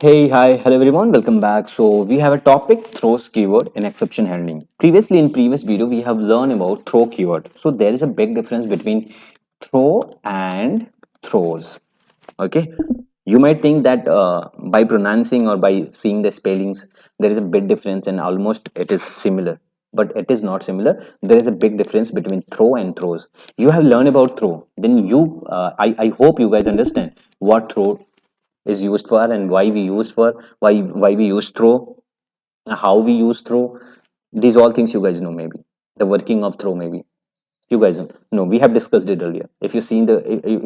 Hey, hi, hello everyone, welcome back. So we have a topic throws keyword in exception handling. Previously in previous video we have learned about throw keyword. So there is a big difference between throw and throws. Okay, you might think that by pronouncing or by seeing the spellings there is a big difference and almost it is similar, but it is not similar. There is a big difference between throw and throws. You have learned about throw, then I hope you guys understand what throw is used for and why we use for why we use throw, how we use throw. These all things you guys know, maybe the working of throw, maybe you guys know. We have discussed it earlier. If you seen the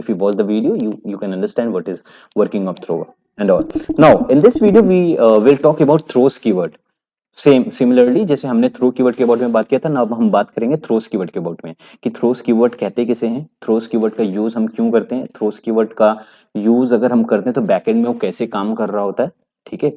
if you watch the video, you can understand what is working of throw and all. Now in this video we will talk about throws keyword. Similarly जैसे हमने throw keyword के about में बात किया था ना, अब हम बात करेंगे थ्रोस कीवर्ड के अबाउट में कि थ्रोस कीवर्ड कहते किसे हैं, थ्रोस कीवर्ड का यूज हम क्यों करते हैं, थ्रोस कीवर्ड का यूज अगर हम करते हैं तो बैकएंड में वो कैसे काम कर रहा होता है। ठीक है,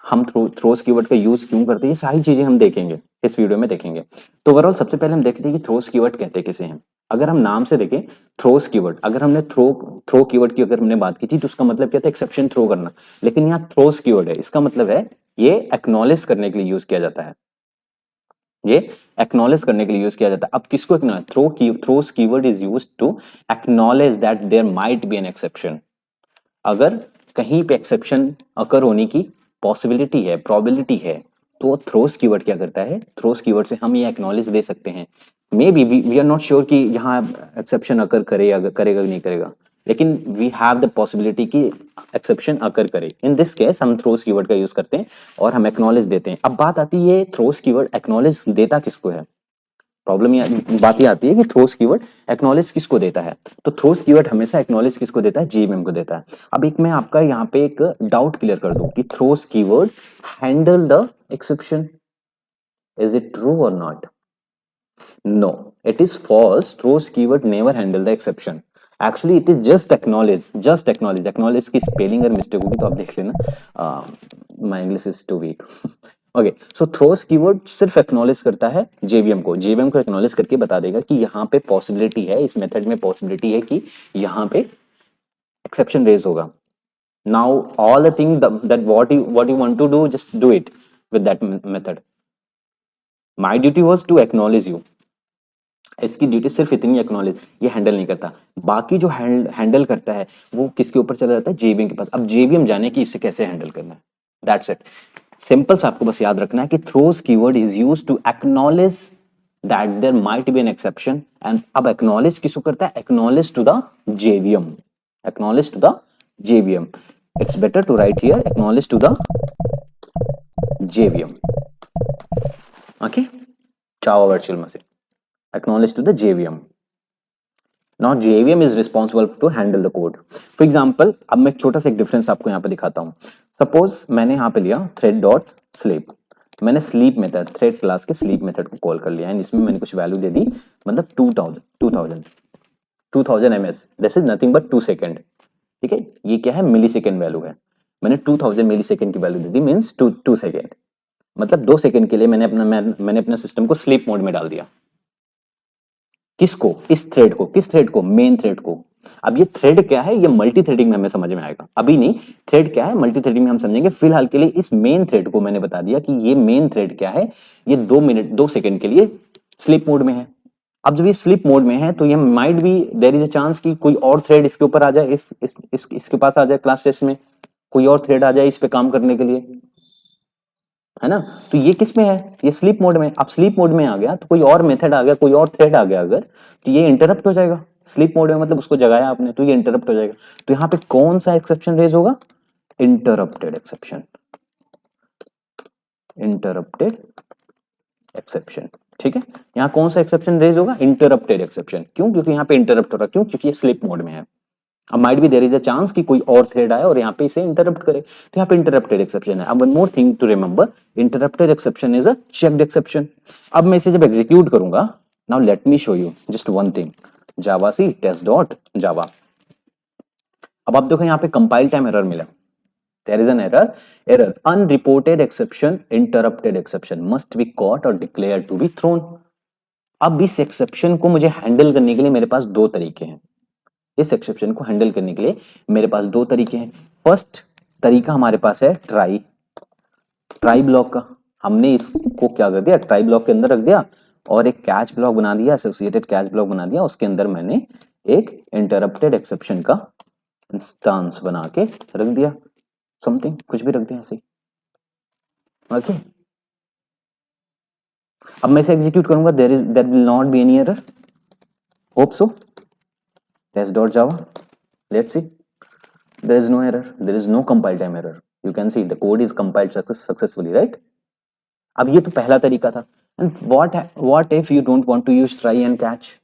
हम थ्रोस कीवर्ड का यूज क्यों करते हैं, ये सारी चीजें हम देखेंगे इस वीडियो में देखेंगे। तो ओवरऑल सबसे पहले हम देखते हैं कि थ्रोस कीवर्ड कहते किसे हैं। अगर हम नाम से देखें थ्रोस कीवर्ड, अगर हमने थ्रो कीवर्ड की अगर हमने बात की थी तो उसका मतलब क्या था, एक्सेप्शन थ्रो करना। लेकिन यहाँ थ्रोस कीवर्ड है, इसका मतलब है ये एक्नॉलेज करने के लिए यूज किया जाता है, ये एक्नॉलेज करने के लिए यूज किया जाता है। अब किसको acknowledge, throws keyword is used to acknowledge that there might be an exception. अगर कहीं पे एक्सेप्शन अकर होने की पॉसिबिलिटी है, प्रोबेबिलिटी है, तो थ्रोस कीवर्ड क्या करता है, थ्रोस कीवर्ड से हम ये एक्नॉलेज दे सकते हैं। May be we are not sure कि यहाँ एक्सेप्शन अकर करेगा करेगा नहीं करेगा, लेकिन वी हैव द पॉसिबिलिटी कि एक्सेप्शन अकर करे। इन दिस केस हम थ्रोस कीवर्ड का यूज करते हैं और हम एक्नॉलेज देते हैं। अब बात आती है थ्रोस कीवर्ड एक्नॉलेज देता किसको है। प्रॉब्लम बात ये आती है कि थ्रोस कीवर्ड एक्नॉलेज किसको देता है। तो थ्रोस कीवर्ड हमेशा एक्नॉलेज किसको देता है, जेवीएम को देता है। अब एक मैं आपका यहाँ पे एक डाउट क्लियर कर दूं कि throws keyword handle the exception, is it true और not? No, it is false. Throws keyword never handle the exception. Actually it is just acknowledge, just acknowledge. Acknowledge की स्पेलिंग अगर मिस्टेक होगी तो आप देख लेना, my English is too weak. Okay, so throws keyword सिर्फ acknowledge करता है जेवीएम को, जेवीएम को एक्नॉलेज करके बता देगा कि यहाँ पे पॉसिबिलिटी है, इस मेथड में पॉसिबिलिटी है कि यहाँ पे एक्सेप्शन रेज होगा। Now all the thing that what you want to do, just do it with that method. My duty was to acknowledge you. इसकी ड्यूटी सिर्फ इतनी, एक्नॉलेज, ये हैंडल नहीं करता। बाकी जो हैंडल करता है वो किसके ऊपर चला जाता है, जेवीएम के पास। अब जेवीएम जाने की इसे कैसे हैंडल करना है, दैट्स इट। सिंपल सा आपको बस याद रखना है कि throws keyword is used to acknowledge that there might be an exception. And अब एक्नॉलेज किसको करता है, acknowledge to the JVM, acknowledge to the JVM. It's better to write here acknowledge to the JVM. Okay, Java virtual machine, acknowledge to the JVM. Now JVM is responsible to handle the code. For example, अब मैं एक छोटा सा एक difference आपको यहाँ पे दिखाता हूँ। सपोज मैंने यहाँ पे लिया थ्रेड डॉट स्लीप, मैंने स्लीप मेथड, थ्रेड क्लास के स्लीप मेथड को कॉल कर लिया एंड इसमें मैंने कुछ वैल्यू दे दी, मतलब 2000 ms, this is nothing but 2 second. ठीक है, ये क्या है, मिली सेकेंड वैल्यू है। मैंने 2000 मिली सेकेंड की वैल्यू दे दी, मीन्स टू सेकेंड, मतलब 2 सेकेंड के लिए मैंने अपना सिस्टम को स्लीप मोड में डाल दिया। किसको, इस थ्रेड को, किस थ्रेड को, मेन थ्रेड को। अब ये थ्रेड क्या है, ये मल्टी थ्रेडिंग में हमें समझ में आएगा, अभी नहीं। थ्रेड क्या है, मल्टी थ्रेडिंग में हम समझेंगे। फिलहाल के लिए इस मेन थ्रेड को मैंने बता दिया कि ये मेन थ्रेड क्या है, ये 2 सेकेंड के लिए स्लीप मोड में है। अब जब ये स्लीप मोड में है तो ये might be there is a chance कि कोई और थ्रेड इसके ऊपर आ जाए, इसके पास आ जाए, क्लास टेस्ट में कोई और थ्रेड आ जाए इस पे काम करने के लिए, है ना। तो ये किस में है, ये स्लीप मोड में। अब स्लीप मोड में आ गया तो कोई और मेथड आ गया, कोई और थ्रेड आ गया अगर, तो ये इंटरप्ट हो जाएगा। स्लीप मोड में मतलब उसको जगाया आपने तो ये इंटरप्ट हो जाएगा। तो यहाँ पे कौन सा एक्सेप्शन रेज होगा, इंटरप्टेड एक्सेप्शन, इंटरप्टेड एक्सेप्शन। ठीक है, यहाँ कौन सा एक्सेप्शन रेज होगा, इंटरप्टेड एक्सेप्शन। क्यों, क्योंकि यहाँ पे इंटरप्ट हो रहा है। क्यों, क्योंकि ये स्लीप मोड में है। अब might be there is a chance कि कोई और थ्रेड आए और यहाँ पे इसे इंटरप्ट करे, तो यहाँ पे इंटरप्टेड एक्सेप्शन है। अब one more thing to remember, interrupted exception is a checked exception. अब मैं इसे जब एग्जीक्यूट करूंगा, now let me show you just one thing, javac test dot Java. अब आप देखो यहाँ पे कंपाइल टाइम एरर मिला, there is an error unreported exception, interrupted exception must be caught or declared to be thrown. अब इस exception को मुझे हैंडल करने के लिए मेरे पास दो तरीके हैं। इस एक्सेप्शन को हैंडल करने के लिए मेरे पास दो तरीके हैं। फर्स्ट, तरीका हमारे पास है ट्राई ब्लॉक का। हमने इसको क्या कर दिया, ट्राई ब्लॉक के अंदर रख दिया और एक कैच ब्लॉक बना दिया, एसोसिएटेड कैच ब्लॉक बना दिया। उसके अंदर मैंने एक इंटरप्टेड एक्सेप्शन का इंस्टांस बना के रख दिया, समथिंग कुछ भी रख दिया ऐसे। ओके, अब मैं इसे एग्जीक्यूट करूंगा, there will not be any error, hope so. test.java, let's see, there is no error, there is no compile time error, you can see the code is compiled successfully, right? अब ये तो पहला तरीका था। And what if you don't want to use try and catch,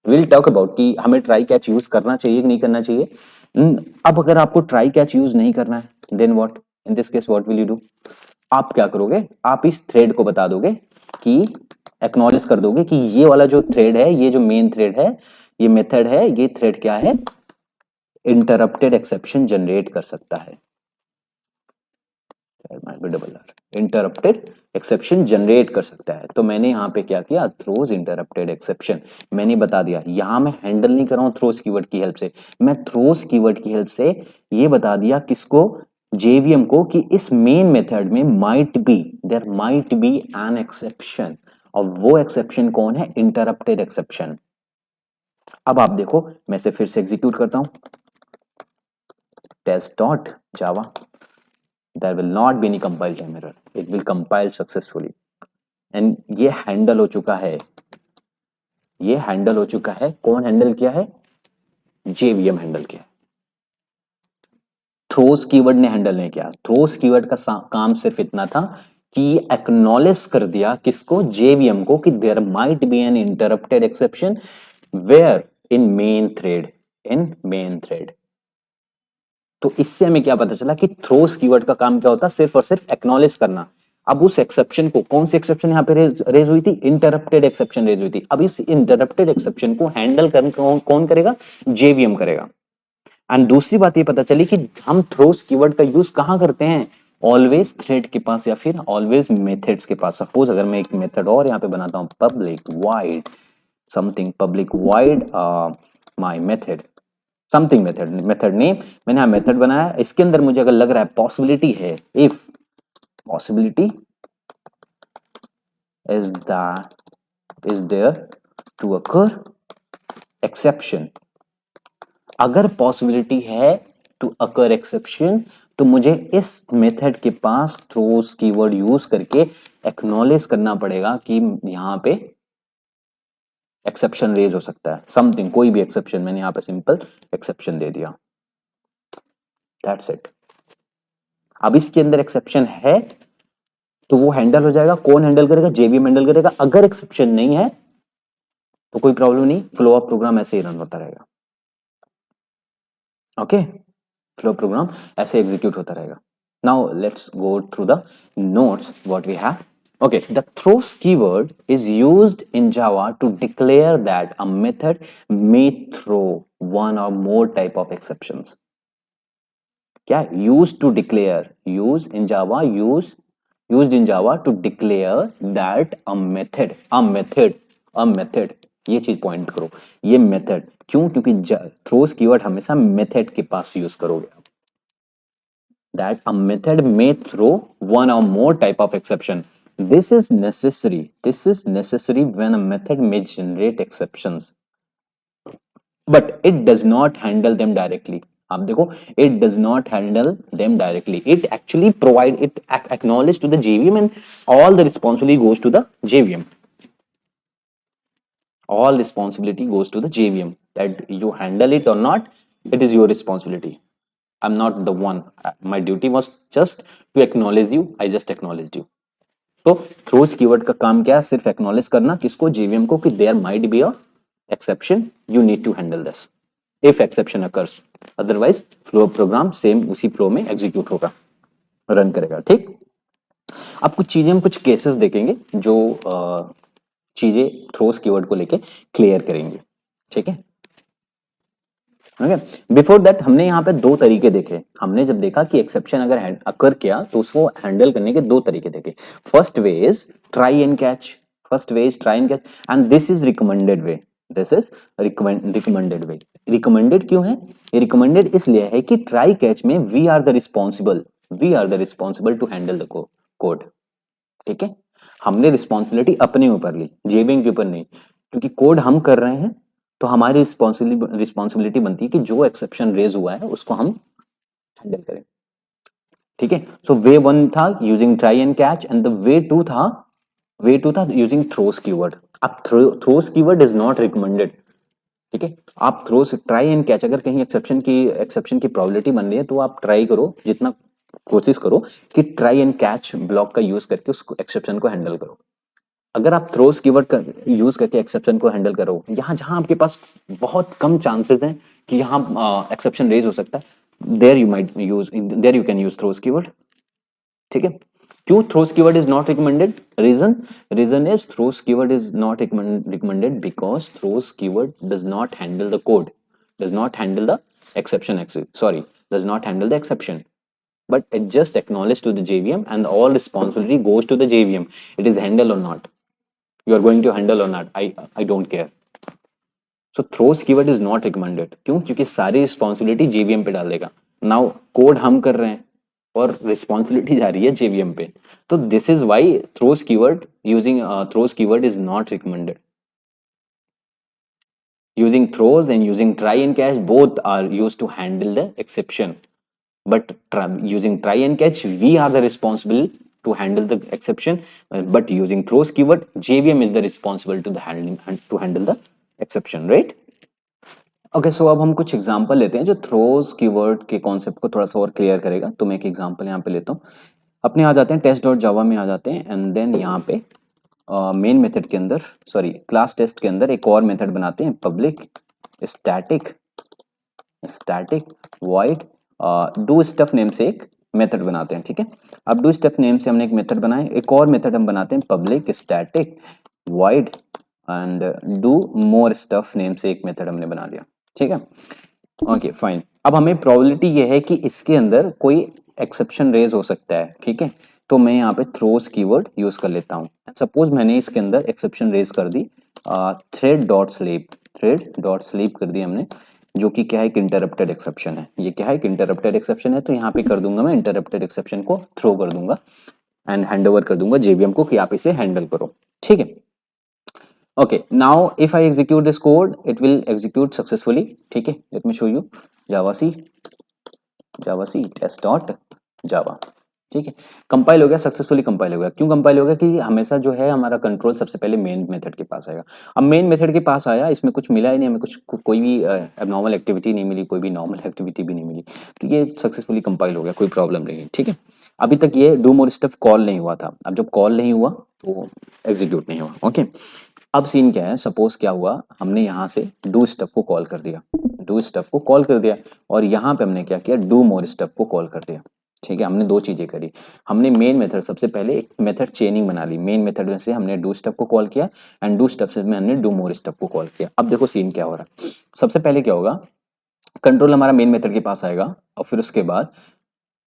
will talk about कि हमें try catch use करना चाहिए कि नहीं करना चाहिए। अब अगर आपको ट्राई कैच यूज नहीं करना है, then what, in this case what will you do, आप क्या करोगे, आप इस थ्रेड को बता दोगे कि एक्नॉलेज कर दोगे कि ये वाला जो थ्रेड है, ये जो मेन थ्रेड है, ये मेथड है, ये थ्रेड क्या है, इंटरप्टेड एक्सेप्शन जनरेट कर सकता है। इंटरप्टेड एक्सेप्शन जनरेट कर सकता है। तो मैंने यहां पे क्या किया, थ्रोज इंटरप्टेड एक्सेप्शन मैंने बता दिया। यहां मैं हैंडल नहीं कर रहा हूं थ्रोज कीवर्ड की हेल्प से, मैं थ्रोज कीवर्ड की हेल्प से ये बता दिया किसको, जेवीएम को, कि इस मेन मेथड में there might be an exception, और वो एक्सेप्शन कौन है, इंटरप्टेड एक्सेप्शन। अब आप देखो, मैं इसे फिर से एग्जीक्यूट करता हूं, test.java, there will not be any compile time error, it will compile successfully, and ये हैंडल हो चुका है, ये हैंडल हो चुका है। कौन हैंडल किया है, जेवीएम हैंडल किया, थ्रोस कीवर्ड ने हैंडल नहीं किया। थ्रोस कीवर्ड का काम सिर्फ इतना था कि एक्नॉलेज कर दिया किसको, जेवीएम को, कि there might be an interrupted exception where in main thread. तो इससे हमें क्या पता चला कि थ्रोस कीवर्ड का काम क्या होता है, सिर्फ और सिर्फ एक्नॉलेज करना। अब उस एक्सेप्शन को, कौन सी एक्सेप्शन यहाँ पे रेज हुई थी, इंटरप्टेड एक्सेप्शन रेज हुई थी। अब इस इंटरप्टेड एक्सेप्शन को हैंडल कौन करेगा, जेवीएम करेगा। एंड दूसरी बात ये पता चली कि हम थ्रोस कीवर्ड का यूज कहां करते हैं, ऑलवेज थ्रेड के पास या फिर ऑलवेज मेथड्स के पास। सपोज अगर मैं एक मेथड और यहाँ पे बनाता हूं, public wide something, public wide my method something, method name, मैंने यहां मेथड बनाया। इसके अंदर मुझे अगर लग रहा है पॉसिबिलिटी है, if possibility is there to occur exception, अगर पॉसिबिलिटी है टू अकर एक्सेप्शन, तो मुझे इस मेथड के पास थ्रोस कीवर्ड यूज करके एक्नॉलेज करना पड़ेगा कि यहां पे एक्सेप्शन रेज हो सकता है, समथिंग, कोई भी एक्सेप्शन। मैंने यहां पे सिंपल एक्सेप्शन दे दिया, दैट्स इट। अब इसके अंदर एक्सेप्शन है तो वो हैंडल हो जाएगा। कौन हैंडल करेगा, जेवीएम हैंडल करेगा। अगर एक्सेप्शन नहीं है तो कोई प्रॉब्लम नहीं, फ्लो ऑफ प्रोग्राम ऐसे ही रन होता रहेगा। ओके, फ्लो प्रोग्राम ऐसे एग्जीक्यूट होता रहेगा। Now let's go through the notes what we have. Okay, the throws keyword is used in Java to declare that a method may throw one or more type of exceptions. क्या used to declare, use in Java, used in Java to declare that a method, ये चीज point करो, ये method. क्यों, क्योंकि throws keyword हमेशा method के पास use करोगे आप। that a method may throw one or more type of exception. This is necessary when a method may generate exceptions, but it does not handle them directly. आप देखो, it does not handle them directly. It actually acknowledge to the JVM, and all the responsibility goes to the JVM. All responsibility goes to the JVM. That you handle it or not, it is your responsibility. I'm not the one. My duty was just to acknowledge you. I just acknowledged you. So throws keyword का काम क्या है, सिर्फ acknowledge करना किसको, JVM को, कि there might be a exception, you need to handle this if exception occurs, otherwise flow program same उसी फ्लो में एग्जीक्यूट होगा, रन करेगा। ठीक, अब कुछ चीजें, हम कुछ केसेस देखेंगे जो चीजें थ्रोस कीवर्ड को लेके क्लियर करेंगे। ठीक है, ओके। बिफोर दैट हमने यहाँ पे दो तरीके देखे। हमने जब देखा कि एक्सेप्शन अगर अकर किया तो उसको हैंडल करने के दो तरीके देखे। First way is try and catch, and this is recommended way, recommended way. Recommended क्यों है? ये रिकमेंडेड इसलिए है कि ट्राई कैच में we are the responsible to handle the code. ठीक है, हमने रिस्पॉन्सिबिलिटी अपने ऊपर ली, जेबीएम के ऊपर नहीं, क्योंकि कोड हम कर रहे हैं तो हमारी रिस्पॉन्सिबिलिटी बनती है कि जो एक्सेप्शन रेज हुआ है उसको हम हैंडल करें। ठीक है, सो वे वन था using try and catch, and the way two था यूजिंग थ्रोस कीवर्ड। अब throws keyword is not recommended. ठीक है, आप थ्रोस ट्राई एंड कैच, अगर कहीं एक्सेप्शन की प्रोबेबिलिटी बन रही है तो आप ट्राई करो, जितना कोशिश करो कि ट्राई एंड कैच ब्लॉक का यूज करके उस एक्सेप्शन को हैंडल करो। अगर आप थ्रोस कीवर्ड का यूज करके एक्सेप्शन को हैंडल करो, यहां जहां आपके पास बहुत कम चांसेस हैं कि यहां एक्सेप्शन रेज हो सकता है, there you can use throws keyword. ठीक है, क्यों throws keyword is not recommended? Reason is throws keyword is not recommended because throws keyword does not handle the code, does not handle the exception, sorry, does not handle the exception, but it just acknowledge to the JVM and all responsibility goes to the JVM. It is handle or not, you are going to handle or not, I don't care. So throws keyword is not recommended. क्यों? क्योंकि सारी responsibility JVM पे डाल देगा। Now code हम कर रहे हैं और रिस्पॉन्सिबिलिटी जा रही है जेवीएम पे, तो this is why throws keyword throws keyword is not recommended. Using throws and using try and catch both are used to handle the exception, but using try and catch we are the responsible to handle the exception, but using throws keyword JVM is the responsible to the handling and to handle the exception, right? Okay, so अब हम कुछ example लेते हैं जो throws keyword के concept को थोड़ा सा और क्लियर करेगा। तो मैं एक एग्जांपल यहाँ पे लेता हूँ। अपने आ जाते हैं टेस्ट डॉट जावा में आ जाते हैं, एंड देन यहाँ पे मेन मेथड के अंदर, सॉरी क्लास टेस्ट के अंदर एक और मेथड बनाते हैं, public static void do stuff name से एक मेथड बनाते हैं। ठीक है, अब डू स्टफ नेम से हमने एक मेथड बनाए, एक और मेथड हम बनाते हैं public static void and do more stuff name से एक मेथड हमने बना लिया। ठीक है, ओके फाइन। अब हमें प्रोबेबिलिटी ये है कि इसके अंदर कोई एक्सेप्शन रेज हो सकता है। ठीक है, तो मैं यहाँ पे थ्रोस कीवर्ड यूज कर लेता हूँ। सपोज मैंने इसके अंदर एक्सेप्शन रेज कर दी थ्रेड डॉट स्लीप कर दी हमने, जो कि क्या है, एक इंटरप्टेड एक्सेप्शन है। ये क्या है, एक इंटरप्टेड एक्सेप्शन है, तो यहाँ पे कर दूंगा मैं इंटरप्टेड एक्सेप्शन को थ्रो कर दूंगा एंड हैंड ओवर कर दूंगा जेवीएम को कि आप इसे हैंडल करो। ठीक है, okay, now if I execute this code it will execute successfully. ठीक है, let me show you java c test dot java। ठीक है, कंपाइल हो गया, सक्सेसफुली कंपाइल हो गया। क्यों कंपाइल हो गया? कि हमेशा जो है हमारा कंट्रोल सबसे पहले मेन मेथड के पास आएगा। अब मेन मेथड के पास आया, इसमें कुछ मिला ही नहीं हमें, कोई भी एबनॉर्मल एक्टिविटी नहीं मिली, कोई भी नॉर्मल एक्टिविटी भी नहीं मिली, तो ये सक्सेसफुली कंपाइल हो गया, कोई प्रॉब्लम नहीं है। ठीक है, अभी तक ये डू मोर स्टफ कॉल नहीं हुआ था। अब जब कॉल नहीं हुआ तो एग्जीक्यूट नहीं हुआ। ओके, अब सीन क्या है, सपोज क्या हुआ, हमने यहाँ से डू स्टफ को कॉल कर दिया, और यहाँ पे हमने क्या किया, डू मोर स्टफ को कॉल कर दिया। ठीक है, हमने दो चीजें करी। हमने मेन मेथड, सबसे पहले एक मेथड चेनिंग बना ली, मेन मेथड में से हमने डू स्टफ को कॉल किया एंड डू स्टफ से हमने डू मोर स्टफ को कॉल किया। अब देखो सीन क्या हो रहा है। सबसे पहले क्या होगा, कंट्रोल हमारा मेन मेथड के पास आएगा और फिर उसके बाद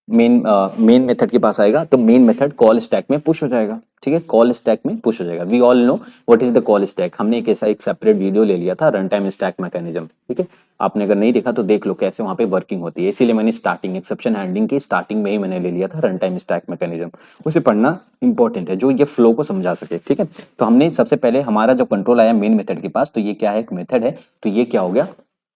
मेन मेथड के पास आएगा, तो मेन मेथड कॉल स्टैक में पुश हो जाएगा। ठीक है, कॉल स्टैक में पुश हो जाएगा। We all know what is the call stack. हमने एक ऐसा एक सेपरेट वीडियो ले लिया था, रन टाइम स्टैक मैकेनिज्म। ठीक है, आपने अगर नहीं देखा तो देख लो कैसे वहां पे वर्किंग होती है। इसीलिए मैंने स्टार्टिंग एक्सेप्शन हैंडलिंग की स्टार्टिंग में ही मैंने ले लिया था रन टाइम स्टैक मैकेनिज्म। उसे पढ़ना इंपॉर्टेंट है, जो ये फ्लो को समझा सके। ठीक है, तो हमने सबसे पहले हमारा जब कंट्रोल आया मेन मेथड के पास, तो ये क्या है, एक मेथड है, तो ये क्या हो गया,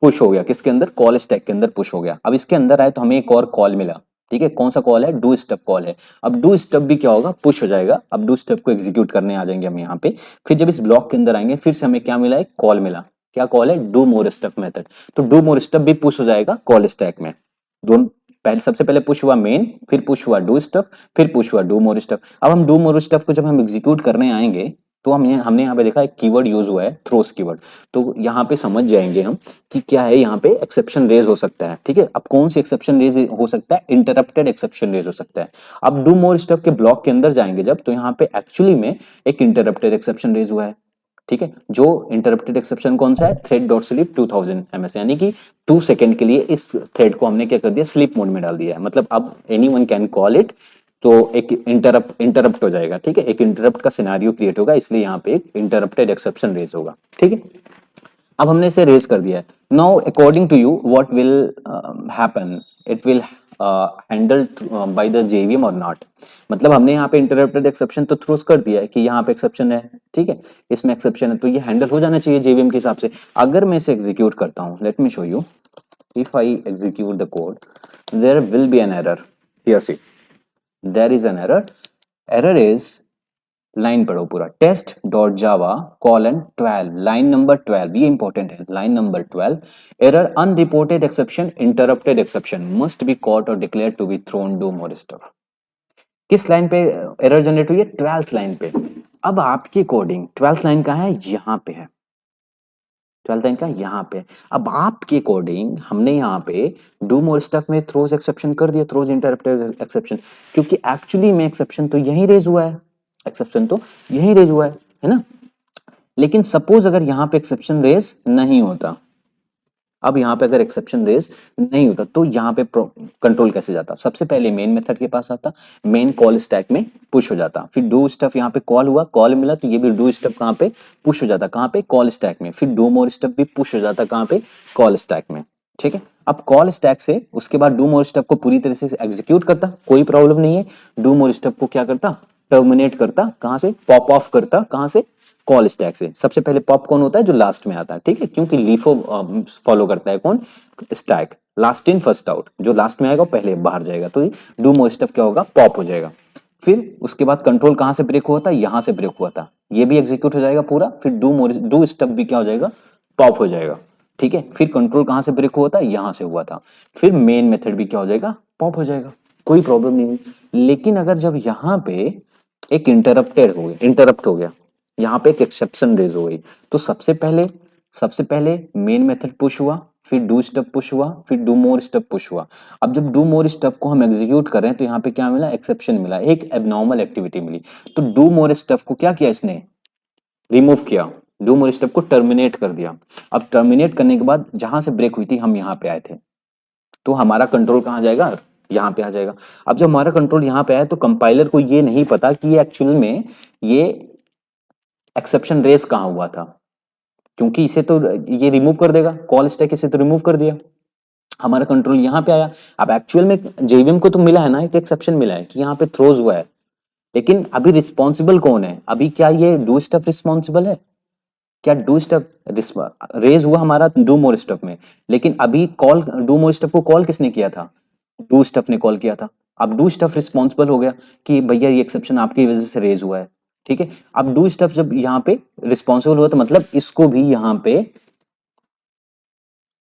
पुश हो गया। किसके अंदर? कॉल स्टैक के अंदर पुश हो गया। अब इसके अंदर आए तो हमें एक और कॉल मिला। ठीक है, कौन सा कॉल है? डू स्टफ कॉल है। अब डू स्टफ भी क्या होगा, पुश हो जाएगा। अब डू स्टफ को एग्जीक्यूट करने आ जाएंगे हम यहाँ पे। फिर जब इस ब्लॉक के अंदर आएंगे, फिर से हमें क्या मिला, एक कॉल मिला। क्या कॉल है? Do more stuff method. तो डू मोर स्टफ भी पुश हो जाएगा कॉल स्टैक में। दोनों पहले, सबसे पहले पुश हुआ मेन, फिर पुश हुआ डू स्टफ, फिर पुश हुआ डू मोर स्टफ। अब हम डू मोर स्टफ को जब हम एग्जीक्यूट करने आएंगे, तो हमने यहाँ पे देखा एक कीवर्ड यूज हुआ है, थ्रोस कीवर्ड। तो यहाँ पे समझ जाएंगे हम कि क्या है, यहाँ पे एक्सेप्शन रेज हो सकता है। ठीक है, अब कौन सी एक्सेप्शन रेज हो सकता है? इंटरप्टेड एक्सेप्शन रेज हो सकता है। अब डू मोर स्टफ के ब्लॉक के अंदर जाएंगे जब, तो यहाँ पे एक्चुअली में एक इंटरप्टेड एक्सेप्शन रेज हुआ है। ठीक है, जो इंटरप्टेड एक्सेप्शन कौन सा है? थ्रेड डॉट स्लीप 2000 ms, यानी कि 2 सेकंड के लिए इस थ्रेड को हमने क्या कर दिया, स्लीप मोड में डाल दिया है। मतलब अब एनीवन कैन कॉल इट, तो एक इंटरप्ट हो जाएगा। ठीक है, एक इंटरप्ट का सिनेरियो क्रिएट होगा, इसलिए यहाँ पे एक इंटरप्टेड एक्सेप्शन रेज होगा। ठीक है, अब हमने इसे रेज कर दिया है। Now according to you what will happen, it will handle by the JVM और नॉट। मतलब हमने यहाँ पे इंटरप्टेड एक्सेप्शन तो थ्रोस कर दिया है कि यहाँ पे एक्सेप्शन है, ठीक है, इसमें एक्सेप्शन है, तो ये हैंडल हो जाना चाहिए जेवीएम के हिसाब से। अगर मैं इसे एग्जीक्यूट करता हूँ, let me show you, if I execute the code, there will be an error here, see there is an error. Error is, line पढ़ो पूरा, test dot Java colon 12, line number 12, ये इंपॉर्टेंट है, line number 12, error unreported exception interrupted exception must be caught और declared to be thrown, do more stuff. किस line पे error generate हुई है? 12th line पे। अब आपकी कोडिंग 12th लाइन कहाँ है? यहाँ पे है, 12th लाइन का यहाँ पे। अब आपकी कोडिंग हमने यहाँ पे डू मोर स्टफ में थ्रोज एक्सेप्शन कर दिया, थ्रोज इंटरप्टेड एक्सेप्शन, क्योंकि एक्चुअली में एक्सेप्शन तो यही रेज हुआ है, एक्सेप्शन तो यही रेज हुआ है ना। लेकिन सपोज अगर यहाँ पे एक्सेप्शन रेज नहीं होता, अब यहाँ पे अगर एक्सेप्शन रेज नहीं होता तो यहाँ पे कंट्रोल कैसे जाता? सबसे पहले मेन मेथड के पास आता, मेन कॉल स्टैक में पुश हो जाता, फिर डू स्टफ यहाँ पे कॉल हुआ, कॉल मिला तो ये भी डू स्टफ कहाँ पे पुश हो जाता, कहाँ पे? कॉल स्टैक में। फिर डू मोर स्टफ भी पुश हो जाता, कहाँ पे? कॉल स्टैक में, ठीक है। अब कॉल स्टैक से उसके बाद डू मोर स्टफ को पूरी तरह से एग्जीक्यूट करता, कोई प्रॉब्लम नहीं है। डू मोर स्टफ को क्या करता? टर्मिनेट करता, कहां से? पॉप ऑफ करता, कहां से? कॉल स्टैक से। सबसे पहले पॉप कौन होता है? जो लास्ट में आता है, ठीक है, क्योंकि लीफो फॉलो करता है कौन? Stack, last in first out, जो लास्ट में आएगा वो पहले बाहर जाएगा, तो डू मोर स्टफ क्या होगा? पॉप हो जाएगा। फिर उसके बाद कंट्रोल कहां से ब्रेक हुआ था? यहां से ब्रेक हुआ था, ये भी एग्जीक्यूट हो जाएगा पूरा। फिर डू स्टफ भी क्या हो जाएगा? पॉप हो जाएगा, ठीक है। फिर कंट्रोल कहां से ब्रेक हुआ था? यहां से हुआ था। फिर मेन मेथड भी क्या हो जाएगा? पॉप हो जाएगा, कोई प्रॉब्लम नहीं है। लेकिन अगर जब यहां पे एक इंटरप्ट हो गया, यहाँ पे एक एक्सेप्शन रेज हो गई, तो सबसे पहले मेन मेथड पुश हुआ, फिर डू स्टफ पुश हुआ, फिर डू मोर स्टफ पुश हुआ। अब जब डू मोर स्टफ को हम एग्जीक्यूट कर रहे हैं तो यहाँ पे क्या मिला? एक्सेप्शन मिला, एक एबनॉर्मल एक्टिविटी मिली। तो डू मोर स्टफ को क्या किया इसने? रिमूव किया, डू मोर स्टफ को टर्मिनेट कर दिया। अब टर्मिनेट करने के बाद जहां से ब्रेक हुई थी हम यहाँ पे आए थे, तो हमारा कंट्रोल कहाँ जाएगा? यहाँ पे आ जाएगा। अब जब हमारा कंट्रोल यहाँ पे आया तो कंपाइलर को ये नहीं पता कि ये एक्चुअल में ये एक्सेप्शन रेस कहाँ हुआ था, क्योंकि इसे तो ये रिमूव कर देगा, कॉल स्टैक इसे तो रिमूव कर दिया, हमारा कंट्रोल यहाँ पे आया। अब एक्चुअल में जेवीएम को तो मिला है ना, एक एक्सेप्शन मिला है कि यहाँ पे थ्रोज हुआ है, लेकिन अभी रिस्पॉन्सिबल कौन है? अभी क्या ये डू स्टफ रिस्पॉन्सिबल है? क्या डू स्टफ रेज हुआ हमारा डू मोर स्टफ में, लेकिन अभी कॉल डू मोर स्टफ को कॉल किसने किया था? डू स्टफ ने कॉल किया था। अब डू स्टफ रिस्पॉन्सिबल हो गया कि भैया ये एक्सेप्शन आपकी वजह से रेज हुआ है, ठीक है। अब डू स्टफ जब यहाँ पे रिस्पॉन्सिबल हुआ तो मतलब इसको भी यहाँ पे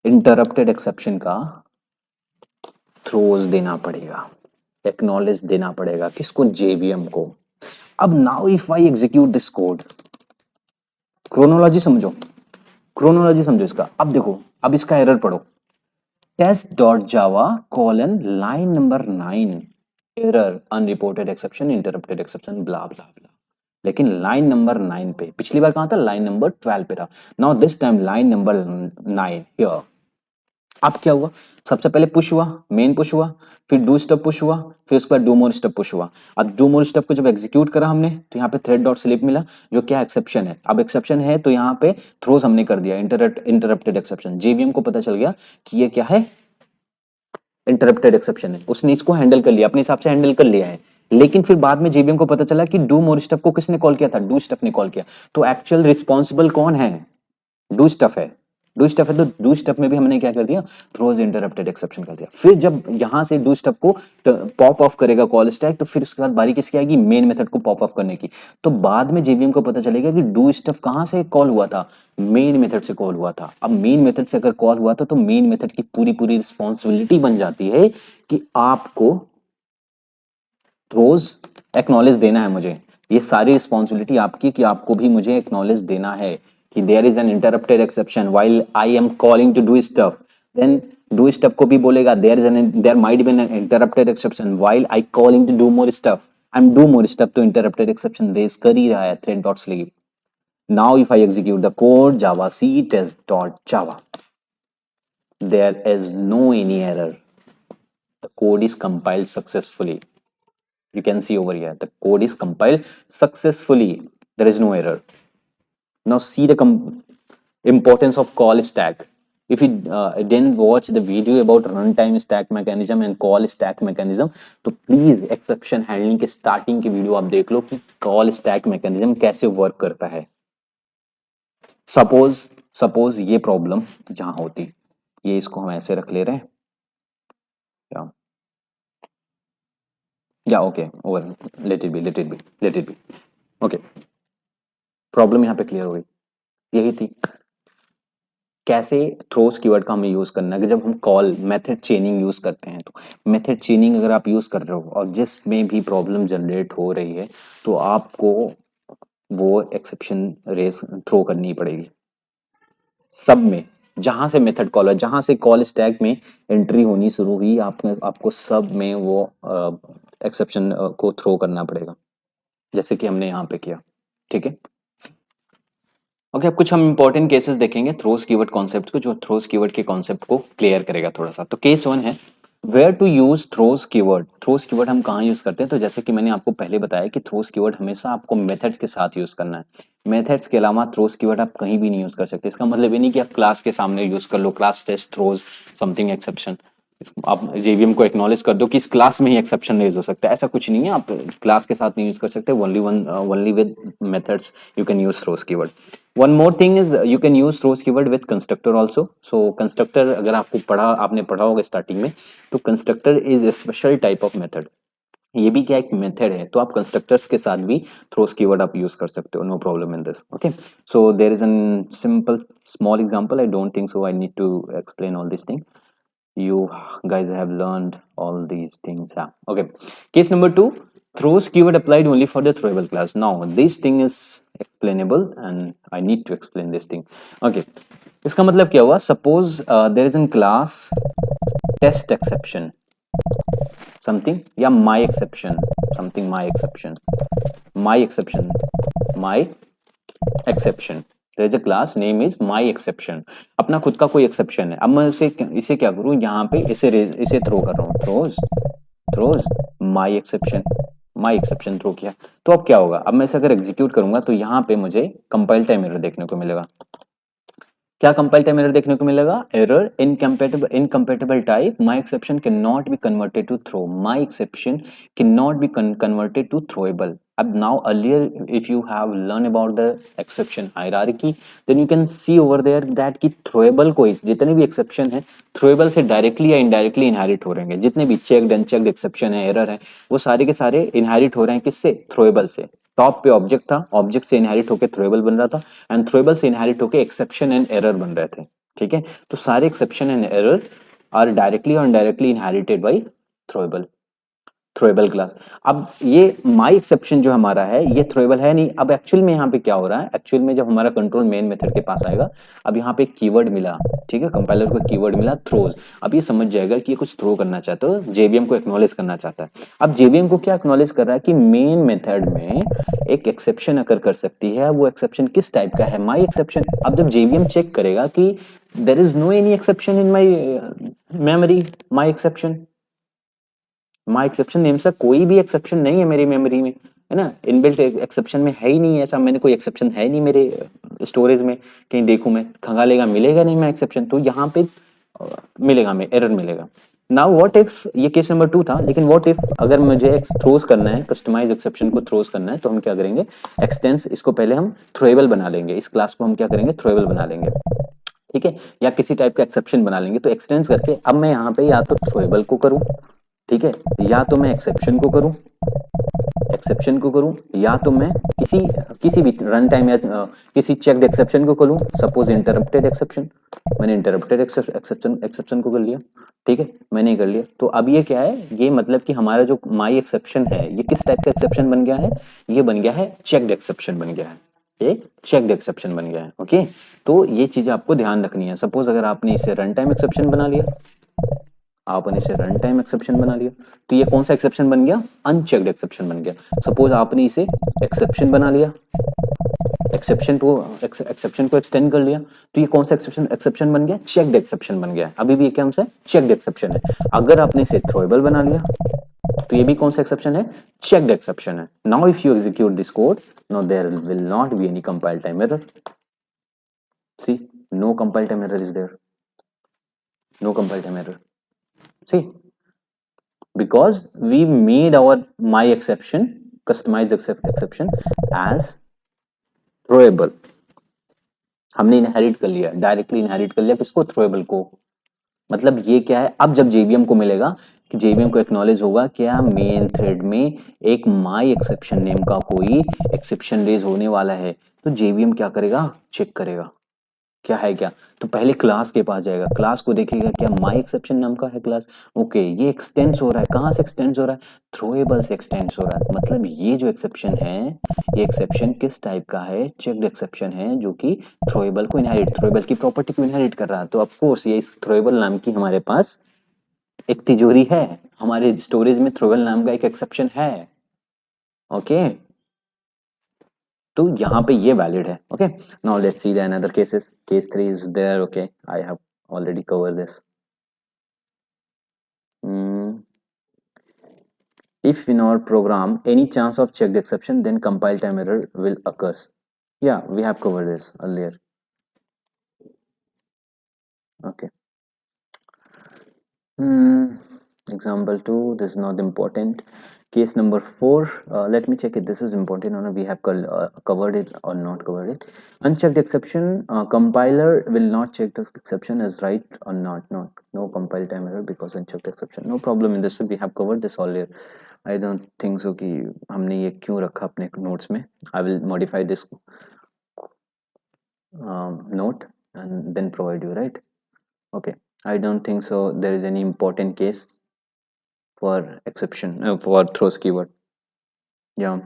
इंटरप्टेड एक्सेप्शन का थ्रोज देना पड़ेगा, एक्नॉलेज देना पड़ेगा, किसको? जेवीएम को। अब now if I execute this code, chronology समझो, क्रोनोलॉजी समझो इसका। अब देखो, अब इसका एरर पढ़ो, test dot Java colon line number 9, error unreported exception interrupted exception blah blah blah. लेकिन लाइन नंबर 9 पे, पिछली बार कहां था? लाइन नंबर 12 पे था। Now this time line number 9 here. अब क्या हुआ? सबसे पहले पुश हुआ, मेन पुश हुआ, फिर डू स्टफ पुश हुआ, फिर उसके बाद डू मोर स्टफ पुश हुआ। अब डू मोर स्टफ को जब एग्जीक्यूट करा हमने तो यहाँ पे थ्रेड डॉट स्लिप मिला, जो क्या एक्सेप्शन है। अब एक्सेप्शन है तो यहाँ पे थ्रोज हमने कर दिया, इंटरप्टेड एक्सेप्शन। जेवीएम को पता चल गया कि ये क्या है? इंटरप्टेड एक्सेप्शन है, उसने इसको हैंडल कर लिया, अपने हिसाब से हैंडल कर लिया है। लेकिन फिर बाद में जेवीएम को पता चला कि डू मोर स्टफ को किसने कॉल किया था? डू स्टफ ने कॉल किया। तो एक्चुअल रिस्पॉन्सिबल कौन है? डू स्टफ है, डू स्टफ है, तो डू स्टफ में भी हमने क्या कर दिया? थ्रोज इंटरप्टेड एक्सेप्शन कर दिया। फिर जब यहां से डू स्टफ को पॉप ऑफ करेगा कॉल स्टैक, तो फिर उसके बाद बारी किसकी आएगी? मेन मेथड को पॉप ऑफ करने की। तो बाद में जेवीएम को पता चलेगा कि डू स्टफ कहां से कॉल हुआ था? मेन मेथड से कॉल हुआ था। अब मेन मेथड से अगर कॉल हुआ था तो मेन मेथड की पूरी पूरी रिस्पॉन्सिबिलिटी बन जाती है कि आपको थ्रोज एक्नॉलेज देना है मुझे। ये सारी रिस्पॉन्सिबिलिटी आपकी कि आपको भी मुझे एक्नॉलेज देना है कि there is an interrupted exception while I am calling to do stuff. Then do stuff को भी बोलेगा there might be an interrupted exception while I calling to do more stuff. I am do more stuff, तो interrupted exception raise कर ही रहा है thread dot sleep. Now if I execute the code javac test dot java, there is no any error, the code is compiled successfully. You can see over here the code is compiled successfully, there is no error. Now see the importance of call stack. If you didn't watch the video about runtime stack mechanism and call stack mechanism, तो please exception handling के starting की video आप देख लो कि call stack mechanism कैसे work करता है। Suppose suppose ये प्रॉब्लम यहां होती, ये इसको हम ऐसे रख ले रहे हैं या okay over, let it be okay. Problem यहाँ पे क्लियर हो गई, यही थी कैसे थ्रोस कीवर्ड का हमें यूज करना है कि जब हम कॉल मेथड चेनिंग यूज करते हैं। तो मेथड चेनिंग अगर आप यूज कर रहे हो और जिसमें भी प्रॉब्लम जनरेट हो रही है तो आपको वो एक्सेप्शन रेस थ्रो करनी पड़ेगी सब में, जहां से मेथड कॉल है, जहां से कॉल स्टैक में एंट्री होनी शुरू हुई, आपको सब में वो एक्सेप्शन को थ्रो करना पड़ेगा, जैसे कि हमने यहाँ पे किया। ठीक है ओके अब कुछ हम इंपॉर्टेंट केसेस देखेंगे थ्रोस कीवर्ड कॉन्सेप्ट को, जो थ्रोस कीवर्ड के कॉन्सेप्ट को क्लियर करेगा थोड़ा सा। तो केस वन है where to use throws keyword. Throws keyword हम कहाँ यूज करते हैं, तो जैसे कि मैंने आपको पहले बताया कि थ्रोस कीवर्ड हमेशा आपको मेथड्स के साथ यूज करना है। मेथड्स के अलावा थ्रोस कीवर्ड आप कहीं भी नहीं यूज कर सकते। इसका मतलब ये नहीं कि आप क्लास के सामने यूज कर लो, class test throws something exception, आप जेवीएम को एक्नॉलेज कर दो कि इस क्लास में ही एक्सेप्शन रेज हो सकता है, ऐसा कुछ नहीं है। आप क्लास के साथ नहीं यूज कर सकते, only with methods you can use throws keyword. One more thing is you can use throws keyword with constructor also. So constructor अगर आपने पढ़ा होगा स्टार्टिंग में, तो constructor is a special type of method. ये भी क्या एक मेथड है, तो आप कंस्ट्रक्टर्स के साथ भी थ्रोस कीवर्ड आप यूज कर सकते हो, no problem in this. Okay so there is an simple small example, I don't think so I need to explain all this thing, you guys have learned all these things. Yeah. Okay, case number 2, throws keyword applied only for the throwable class. Now this thing is explainable and I need to explain this thing. Okay, इसका मतलब क्या हुआ, suppose there is in class test exception something या my exception something, my exception, there is a class name is my exception, अपना खुद का कोई exception है। अब मैं इसे क्या करूं, यहाँ पे इसे थ्रो कर रहा हूँ, थ्रोज माई एक्सेप्शन थ्रो किया। तो अब क्या होगा, अब मैं इसे अगर एग्जीक्यूट करूंगा तो यहाँ पे मुझे कंपाइल टाइम एरर देखने को मिलेगा। क्या कंपाइल टाइम एरर देखने को मिलेगा, error incompatible type, my exception can not be converted to throw, my exception can not be converted to throwable. अब now earlier if you have learn about the exception hierarchy, then you can see over there that कि throwable को इस जितने भी exception है throwable से directly या indirectly inherit हो रहे हैं। जितने भी चेक्ड अनचेक्ड एक्सेप्शन है, एरर है, वो सारे के सारे इनहेरिट हो रहे हैं किससे, थ्रोएबल से। टॉप पे ऑब्जेक्ट था, ऑब्जेक्ट से इनहेरिट होकर थ्रोएबल बन रहा था एंड थ्रोएबल से इनहेरिट होकर एक्सेप्शन एंड एरर बन रहे थे। ठीक है, तो सारे exception and error are directly और indirectly inherited by throwable class. अब ये माई एक्सेप्शन जो हमारा है ये थ्रोएबल है नहीं। अब एक्चुअल में यहाँ पे क्या हो रहा है, एक्चुअल में जब हमारा कंट्रोल मेन मेथड के पास आएगा, अब यहाँ पे कीवर्ड मिला, ठीक है, कंपाइलर को कीवर्ड मिला थ्रोज, अब ये समझ जाएगा कि ये कुछ थ्रो करना चाहता है, जेवीएम को एक्नॉलेज करना चाहता है। अब जेवीएम को क्या एक्नॉलेज कर रहा है कि मेन मेथड में एक एक्सेप्शन अकर कर सकती है, वो एक्सेप्शन किस टाइप का है, माई एक्सेप्शन। अब जब जेवीएम चेक करेगा कि there is no any exception in my memory, my exception name से कोई भी एक्सेप्शन नहीं है मेरी मेमोरी में, है ना, इनबिल्ट एक्सेप्शन में है ही नहीं, ऐसा मैंने कोई एक्सेप्शन है नहीं मेरे स्टोरेज में, कहीं देखूं मैं खंगालेगा मिलेगा नहीं मैं एक्सेप्शन, तो यहाँ पे मिलेगा, मैं एरर मिलेगा। नाउ व्हाट इफ, ये केस नंबर 2 था, लेकिन व्हाट इफ अगर मुझे थ्रोज करना है, कस्टमाइज एक्सेप्शन को थ्रोज करना है, तो हम क्या करेंगे, एक्सटेंस इसको पहले हम थ्रोएबल बना लेंगे, इस क्लास को हम क्या करेंगे, थ्रोएबल बना लेंगे। ठीक है, या किसी टाइप का एक्सेप्शन बना लेंगे, तो एक्सटेंस करके अब मैं यहाँ पे या तो थ्रोएबल को करूं, ठीक है, या तो मैं एक्सेप्शन को करूं, या तो मैं किसी किसी भी रन टाइम या किसी चेक्ड एक्सेप्शन को करूं, सपोज इंटरप्टेड एक्सेप्शन, मैंने इंटरप्टेड एक्सेप्शन को कर लिया, ठीक है, मैंने कर लिया। तो अब ये क्या है, ये मतलब कि हमारा जो माई एक्सेप्शन है ये किस टाइप का एक्सेप्शन बन गया है, ये बन गया है चेक्ड एक्सेप्शन बन गया है, एक चेक्ड एक्सेप्शन बन गया है। ओके, तो ये चीज आपको ध्यान रखनी है। सपोज अगर आपने इसे रन टाइम एक्सेप्शन बना लिया, आपने इसे रन टाइम एक्सेप्शन बना लिया, तो ये कौन सा एक्सेप्शन बन गया, अनचेक्ड एक्सेप्शन बन गया। सपोज आपने इसे एक्सेप्शन बना लिया, एक्सेप्शन को एक्सटेंड कर लिया, तो ये कौन सा एक्सेप्शन बन गया, चेक्ड एक्सेप्शन बन गया। अभी भी ये कौन सा चेक्ड एक्सेप्शन है। अगर आपने इसे थ्रोएबल बना लिया, तो ये भी कौन सा एक्सेप्शन है, चेक्ड एक्सेप्शन है। Now if you execute this code, now there will not be any compile time error. See no compile time error is there. No compile time error. See, because we made our my exception, customized exception as throwable. हमने inherit कर लिया, directly inherit कर लिया किसको, throwable को. मतलब ये क्या है, अब जब जेवीएम को मिलेगा कि जेवीएम को एक्नॉलेज होगा क्या मेन थ्रेड में एक माई एक्सेप्शन नेम का कोई एक्सेप्शन रेज होने वाला है, तो जेवीएम क्या करेगा, चेक करेगा क्या है क्या. तो पहले क्लास के पास जाएगा, क्लास को देखेगा क्या माई एक्सेप्शन नाम का है क्लास. ओके, ये एक्सटेंस हो रहा है, कहाँ से एक्सटेंस हो रहा है, थ्रोएबल से एक्सटेंस हो रहा है. मतलब ये जो एक्सेप्शन है, ये एक्सेप्शन किस टाइप का है, चेक्ड एक्सेप्शन है जो कि थ्रोएबल को इनहेरिट, थ्रोएबल की प्रॉपर्टी को इनहेरिट कर रहा है. तो ऑफ कोर्स ये इस थ्रोएबल नाम की हमारे पास एक तिजोरी है, हमारे स्टोरेज में थ्रोएबल नाम का एक एक्सेप्शन है. ओके, तो यहाँ पे ये वैलिड है. Okay, now let's see the another cases. Case 3 is there. Okay, I have already covered this. If in our program any chance of checked exception, then compile time error will occurs. Yeah, we have covered this earlier. Okay. Example 2, this is not important. Case number 4, let me check if this is important or not. We have covered it or not covered it. Unchecked exception, compiler will not check the exception as right or not. No compile time error because unchecked exception. No problem in this, we have covered this earlier. I don't think so कि हमने ये क्यों रखा अपने notes में. I will modify this note and then provide you, right? Okay, I don't think so there is any important case for exception for throws keyword. Yeah,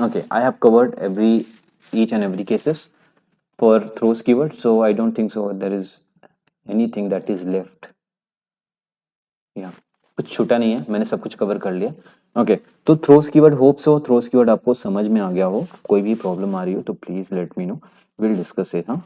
okay, I have covered each and every cases for throws keyword, so I don't think so there is anything that is left. Yeah, कुछ छूटा नहीं है, मैंने सब कुछ cover कर लिया. Okay, तो throws keyword, hope so throws keyword आपको समझ में आ गया हो. कोई भी प्रॉब्लम आ रही हो तो please let me know, will discuss it. हाँ,